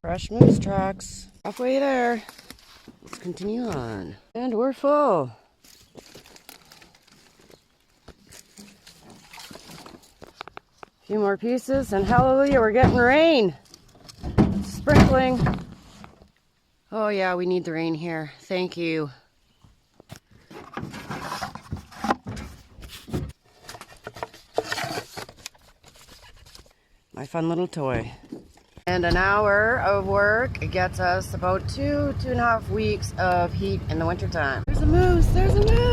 Fresh moose tracks. Halfway there. Let's continue on. And we're full. A few more pieces and hallelujah, we're getting rain. Sprinkling. Oh yeah, we need the rain here. Thank you. My fun little toy. And an hour of work gets us about 2.5 weeks of heat in the wintertime. There's a moose, there's a moose!